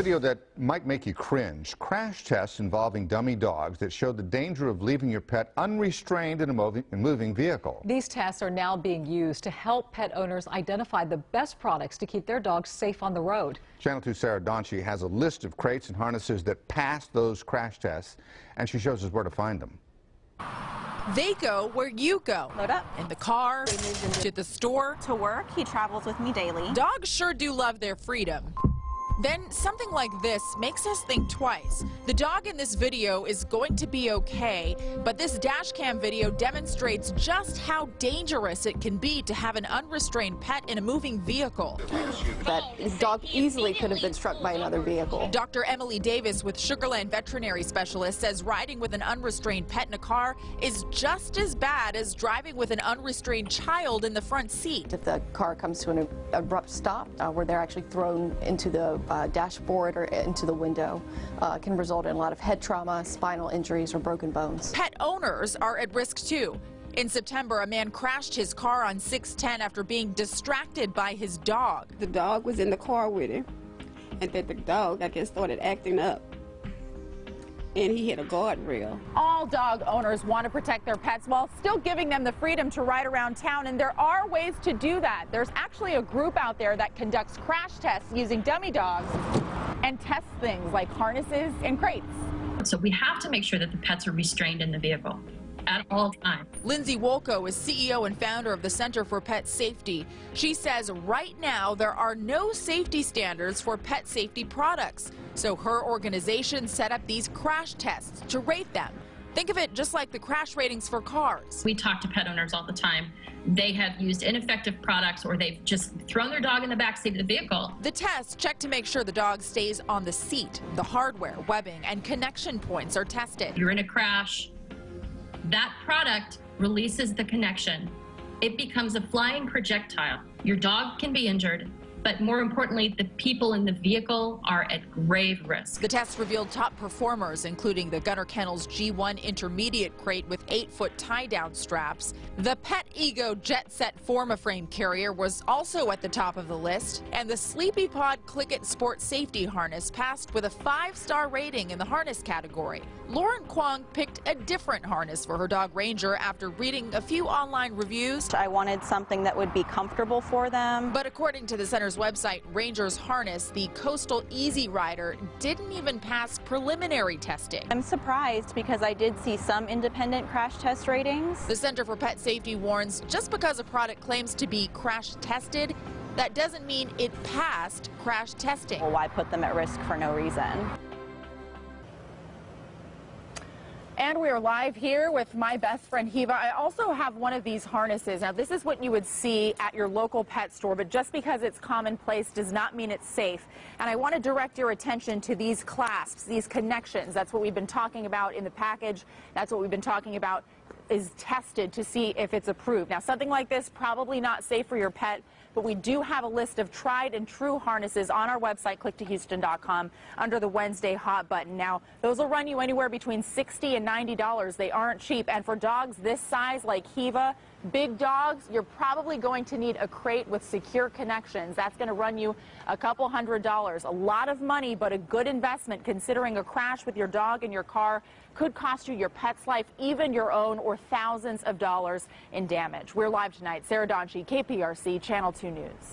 Video that might make you cringe. Crash tests involving dummy dogs that show the danger of leaving your pet unrestrained in a moving vehicle. These tests are now being used to help pet owners identify the best products to keep their dogs safe on the road. Channel 2's Sarah Donchi has a list of crates and harnesses that pass those crash tests, and she shows us where to find them. They go where you go. Load up. In the car, to the store. To work, he travels with me daily. Dogs sure do love their freedom. Then something like this makes us think twice. The dog in this video is going to be okay, but this dash cam video demonstrates just how dangerous it can be to have an unrestrained pet in a moving vehicle. That dog easily could have been struck by another vehicle. Dr. Emily Davis with Sugarland Veterinary Specialist says riding with an unrestrained pet in a car is just as bad as driving with an unrestrained child in the front seat. If the car comes to an abrupt stop, where they're actually thrown into the dashboard or into the window, can result in a lot of head trauma, spinal injuries, or broken bones. Pet owners are at risk too. In September, a man crashed his car on 610 after being distracted by his dog. The dog was in the car with him, and then the dog, I guess, started acting up, and he hit a guardrail. All dog owners want to protect their pets while still giving them the freedom to ride around town, and there are ways to do that. There's actually a group out there that conducts crash tests using dummy dogs and tests things like harnesses and crates. So we have to make sure that the pets are restrained in the vehicle at all times. Lindsay Wolko is CEO and founder of the Center for Pet Safety. She says right now there are no safety standards for pet safety products. So her organization set up these crash tests to rate them. Think of it just like the crash ratings for cars. We talk to pet owners all the time. They have used ineffective products, or they've just thrown their dog in the back seat of the vehicle. The tests check to make sure the dog stays on the seat. The hardware, webbing, and connection points are tested. You're in a crash. That product releases the connection. It becomes a flying projectile. Your dog can be injured, but more importantly, the people in the vehicle are at grave risk. The test revealed top performers, including the Gunner Kennels G1 Intermediate crate with 8-foot tie-down straps. The Pet Ego Jet Set Formaframe carrier was also at the top of the list, and the Sleepy Pod Click-It Sport Safety Harness passed with a 5-star rating in the harness category. Lauren Kwong picked a different harness for her dog Ranger after reading a few online reviews. I wanted something that would be comfortable for them. But according to the center's website, Ranger's harness, the Coastal Easy Rider, didn't even pass preliminary testing. I'm surprised because I did see some independent crash test ratings. The Center for Pet Safety warns just because a product claims to be crash tested, that doesn't mean it passed crash testing. Well, why put them at risk for no reason? And we are live here with my best friend Hiva. I also have one of these harnesses. Now, this is what you would see at your local pet store, but just because it's commonplace does not mean it's safe. And I want to direct your attention to these clasps, these connections. That's what we've been talking about in the package. That's what we've been talking about is tested to see if it's approved. Now, something like this, probably not safe for your pet, but we do have a list of tried and true harnesses on our website, clicktohouston.com, under the Wednesday Hot button. Now, those will run you anywhere between $60 and $90. They aren't cheap. And for dogs this size, like Hiva, big dogs, you're probably going to need a crate with secure connections. That's going to run you a couple $100. A lot of money, but a good investment, considering a crash with your dog in your car could cost you your pet's life, even your own, or thousands of dollars in damage. We're live tonight. Sarah Donchi, KPRC, Channel 2 News.